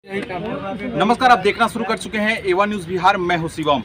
नमस्कार, आप देखना शुरू कर चुके हैं एवा न्यूज़ बिहार। मैं हूं शिवम।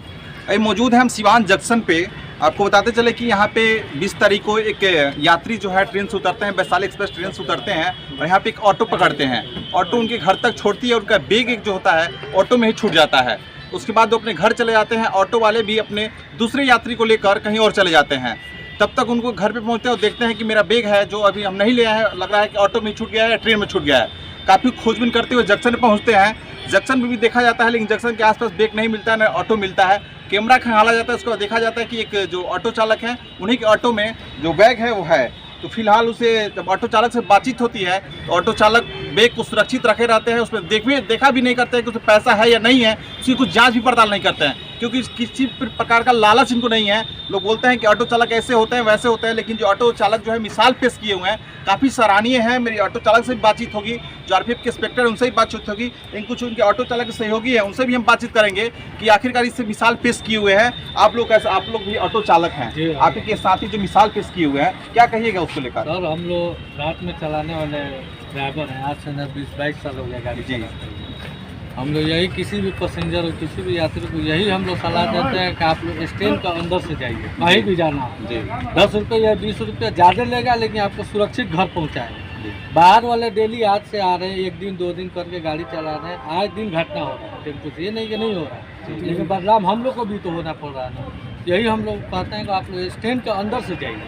अभी मौजूद हैं हम सिवान जंक्शन पे। आपको बताते चले कि यहाँ पे 20 तारीख को एक यात्री जो है ट्रेन से उतरते हैं, वैशाली एक्सप्रेस ट्रेन से उतरते हैं और यहाँ पे एक ऑटो पकड़ते हैं। ऑटो उनके घर तक छोड़ती है, उनका बैग एक जो होता है ऑटो में ही छूट जाता है। उसके बाद वो अपने घर चले जाते हैं। ऑटो वाले भी अपने दूसरे यात्री को लेकर कहीं और चले जाते हैं। तब तक उनको घर पे पहुँचते हैं और देखते हैं कि मेरा बैग है जो अभी हम नहीं ले आए हैं, लग रहा है कि ऑटो में छूट गया है या ट्रेन में छूट गया है। काफ़ी खोजबीन करते हुए जंक्शन पे पहुंचते हैं। जंक्शन में भी देखा जाता है, लेकिन जंक्शन के आसपास बैग नहीं मिलता है, न ऑटो मिलता है। कैमरा खंगाला जाता है, उसके बाद देखा जाता है कि एक जो ऑटो चालक है उन्हीं के ऑटो में जो बैग है वो है। तो फिलहाल उसे जब ऑटो चालक से बातचीत होती है तो ऑटो चालक बैग को सुरक्षित रखे रहते हैं। उसमें देखा भी नहीं करते हैं कि उसमें पैसा है या नहीं है, उसकी कुछ जांच भी पड़ताल नहीं करते हैं, क्योंकि किसी प्रकार का लालच इनको नहीं है। लोग बोलते हैं कि ऑटो चालक ऐसे होते हैं वैसे होते हैं, लेकिन जो ऑटो चालक जो है मिसाल पेश किए हुए हैं, काफ़ी सराहनीय है। मेरी ऑटो चालक से भी बातचीत होगी, जो आरपीएफ के इंस्पेक्टर है उनसे भी बातचीत होगी, लेकिन कुछ उनके ऑटो चालक के सहयोगी है उनसे भी हम बातचीत करेंगे कि आखिरकार इससे मिसाल पेश किए हुए हैं। आप लोग कैसे, आप लोग भी ऑटो चालक हैं, आपके साथी जो मिसाल पेश किए हुए हैं, क्या कहिएगा उसको लेकर? सर, हम लोग रात में चलाने वाले ड्राइवर हैं। आज से 20-22 साल हो गया गाड़ी जी। हम लोग यही किसी भी पैसेंजर और किसी भी यात्री को यही हम लोग सलाह देते हैं कि आप लोग स्टैंड का अंदर से जाइए, कहीं भी जाना हो। 10 रुपये या 20 रुपये ज़्यादा लेगा, लेकिन आपको सुरक्षित घर पहुँचाएगा। बाहर वाले डेली आज से आ रहे हैं, 1 दिन 2 दिन करके गाड़ी चला रहे हैं। आज दिन घटना हो रहा है टेम्पो से, ये नहीं कि नहीं हो रहा है, लेकिन बदलाव हम लोग को भी तो होना पड़ रहा है। यही हम लोग कहते हैं कि आप लोग स्टैंड के अंदर से जाइए,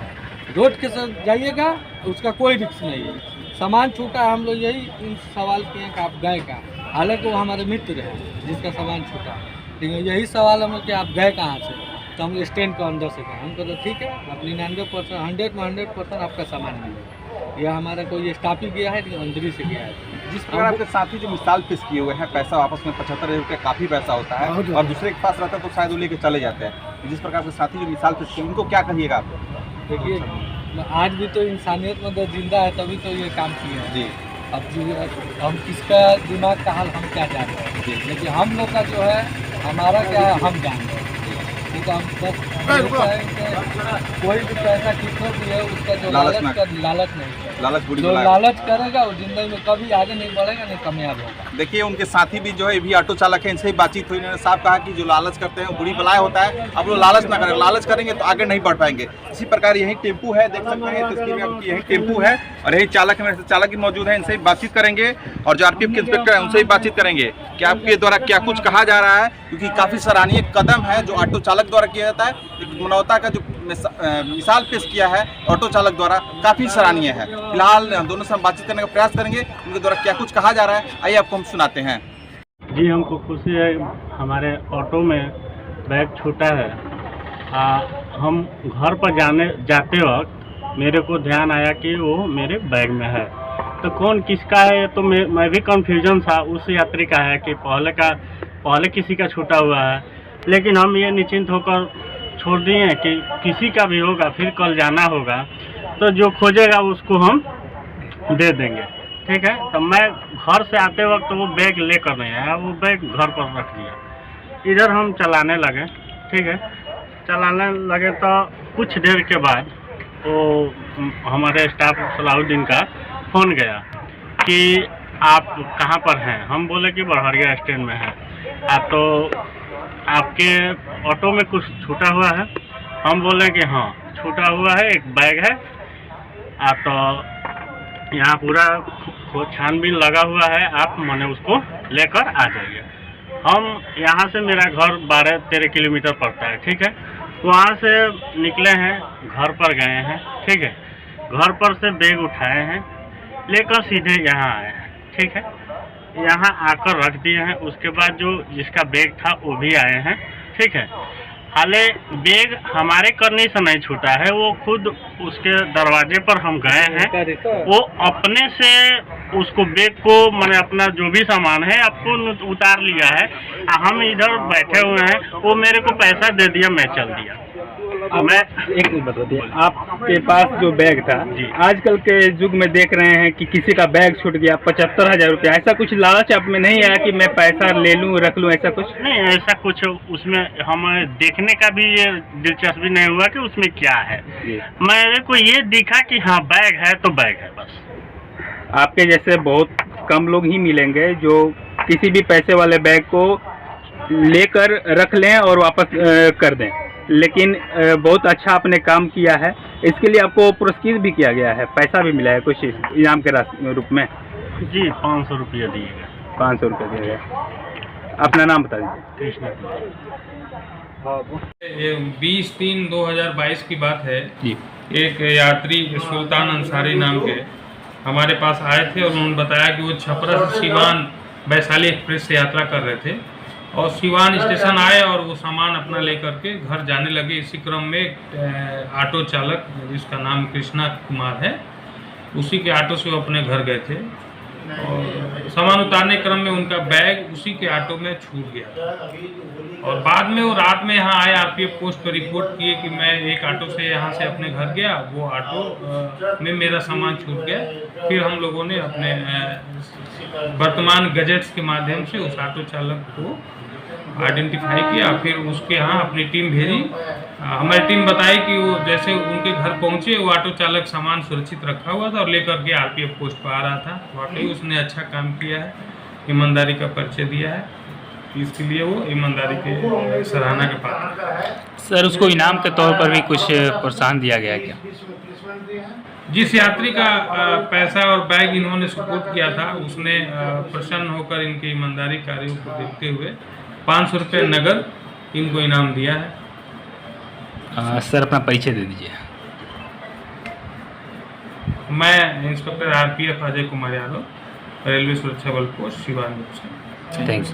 रोड के साथ जाइएगा, उसका कोई रिस्क नहीं है। सामान छूटा है, हम लोग यही सवाल किए कि आप गए कहाँ। हालांकि वो हमारे मित्र है जिसका सामान छूटा, लेकिन यही सवाल हम कि आप गए कहाँ से, तो हम स्टैंड के अंदर से गए। हमको तो ठीक है, आप 99% 100% आपका सामान मिलेगा। यह हमारा कोई स्टाफ ही गया है, लेकिन अंदर ही से गया है। जिस प्रकार आपके साथी जो मिसाल पेश किए हुए हैं, पैसा वापस में 75 रुपये काफ़ी पैसा होता है, और दूसरे के पास रहता है तो शायद वो लेके चले जाते हैं। जिस प्रकार के साथी जो मिसाल पेश किए उनको क्या कहिएगा आप? देखिए, आज भी तो इंसानियत में जिंदा है, तभी तो ये काम किए हैं जी। अब हम किसका दिमाग का हाल हम क्या जान रहे हैं, लेकिन हम लोग का जो है, हमारा क्या है हम जान रहे हैं। तो हम बस कोई भी पैसा कितना भी है, उसका जो लालच नहीं, जो लालच करेगा वो जिंदगी में कभी आगे नहीं बढ़ेगा, नहीं कामयाब होगा। देखिए, उनके साथी भी जो है भी ऑटो चालक है, इनसे ही बातचीत हुई। इन्होंने साफ कहा कि जो लालच करते हैं वो बुरी बलाय होता है। अब लोग लालच ना करें, लालच करेंगे तो आगे नहीं बढ़ पाएंगे। इसी प्रकार यही टेम्पू है, देख सकते हैं तस्वीर में आपकी, यही टेम्पू है और यही चालक है, चालक ही मौजूद है। इनसे ही बातचीत करेंगे और जो आरपीएफ के इंस्पेक्टर है उनसे ही बातचीत करेंगे कि आपके द्वारा क्या कुछ कहा जा रहा है, क्योंकि काफ़ी सराहनीय कदम है जो ऑटो चालक द्वारा किया जाता है। लेकिन मानवता का जो मिसाल पेश किया है ऑटो चालक द्वारा, काफ़ी सराहनीय है। फिलहाल दोनों से हम बातचीत करने का प्रयास करेंगे, उनके द्वारा क्या कुछ कहा जा रहा है, आइए आपको हम सुनाते हैं। जी, हमको खुशी है, हमारे ऑटो में बैग छूटा है। हम घर पर जाते वक्त मेरे को ध्यान आया कि वो मेरे बैग में है। तो कौन किसका है, तो मैं भी कन्फ्यूजन था। उस यात्री का है कि पहले किसी का छूटा हुआ है, लेकिन हम ये निश्चिंत होकर छोड़ दिए कि किसी का भी होगा, फिर कल जाना होगा तो जो खोजेगा उसको हम दे देंगे। ठीक है, तो मैं घर से आते वक्त वो बैग लेकर नहीं आया, वो बैग घर पर रख दिया। इधर हम चलाने लगे, ठीक है, चलाने लगे तो कुछ देर के बाद वो हमारे स्टाफ सलाहुद्दीन का फ़ोन गया कि आप कहाँ पर हैं। हम बोले कि बड़हरिया स्टैंड में है। तो आपके ऑटो में कुछ छूटा हुआ है? हम बोले कि हाँ छूटा हुआ है, एक बैग है। तो यहाँ पूरा छानबीन लगा हुआ है, आप मैंने उसको लेकर आ जाइए। हम यहाँ से, मेरा घर 12-13 किलोमीटर पड़ता है, ठीक है, वहाँ से निकले हैं, घर पर गए हैं, ठीक है, घर पर से बैग उठाए हैं, लेकर सीधे यहाँ आए हैं, ठीक है, यहाँ आकर रख दिए हैं। उसके बाद जो जिसका बैग था वो भी आए हैं, ठीक है। हाले बैग हमारे करने से नहीं छूटा है, वो खुद उसके दरवाजे पर हम गए हैं, वो अपने से उसको बैग को, मैंने अपना जो भी सामान है आपको उतार लिया है। हम इधर बैठे हुए हैं, वो मेरे को पैसा दे दिया, मैं चल दिया। मैं एक मिनट बता दिए, आपके पास जो बैग था, आजकल के युग में देख रहे हैं कि किसी का बैग छूट गया 75,000 रुपया, ऐसा कुछ लालच आप में नहीं आया कि मैं पैसा ले लूं रख लूं, ऐसा कुछ नहीं? ऐसा कुछ उसमें हमें देखने का भी ये दिलचस्पी नहीं हुआ कि उसमें क्या है। मेरे को ये दिखा कि हाँ बैग है तो बैग है, बस। आपके जैसे बहुत कम लोग ही मिलेंगे जो किसी भी पैसे वाले बैग को लेकर रख लें और वापस कर दें। लेकिन बहुत अच्छा आपने काम किया है, इसके लिए आपको पुरस्कृत भी किया गया है, पैसा भी मिला है कुछ इनाम के रूप में? जी 500 रुपया दिए गए। 500 रुपये दिया गया। अपना नाम बता दीजिए। कृष्णा कुमार। ये 20/3/2022 की बात है। जी। एक यात्री सुल्तान अंसारी नाम के हमारे पास आए थे और उन्होंने बताया कि वो छपरा से सिवान वैशाली एक्सप्रेस से यात्रा कर रहे थे और सिवान स्टेशन आए और वो सामान अपना लेकर के घर जाने लगे। इसी क्रम में एक ऑटो चालक जिसका नाम कृष्णा कुमार है, उसी के ऑटो से वो अपने घर गए थे और सामान उतारने क्रम में उनका बैग उसी के ऑटो में छूट गया और बाद में वो रात में यहाँ आए, आरपीएफ पोस्ट पर रिपोर्ट किए कि मैं एक ऑटो से यहाँ से अपने घर गया, वो ऑटो में मेरा सामान छूट गया। फिर हम लोगों ने अपने वर्तमान गजेट्स के माध्यम से उस ऑटो चालक को आइडेंटिफाई किया, फिर उसके यहाँ अपनी टीम भेजी। हमारी टीम बताई कि वो जैसे उनके घर पहुँचे, वो ऑटो चालक सामान सुरक्षित रखा हुआ था और लेकर के आरपीएफ पोस्ट पर आ रहा था। वाकई उसने अच्छा काम किया है, ईमानदारी का परिचय दिया है, इसके लिए वो ईमानदारी के सराहना के पात्र है। सर, उसको इनाम के तौर पर भी कुछ प्रोत्साहन दिया गया क्या? जिस यात्री का पैसा और बैग इन्होंने सुपुर्द किया था, उसने प्रसन्न होकर इनके ईमानदारी कार्यों को देखते हुए 500 रुपये नगद इनको इनाम दिया है। सर, अपना परिचय दे दीजिए। मैं inspector RPF Ajay Kumar Yadav, railway सुरक्षा बल पोस्ट सिवान। थैंक्स।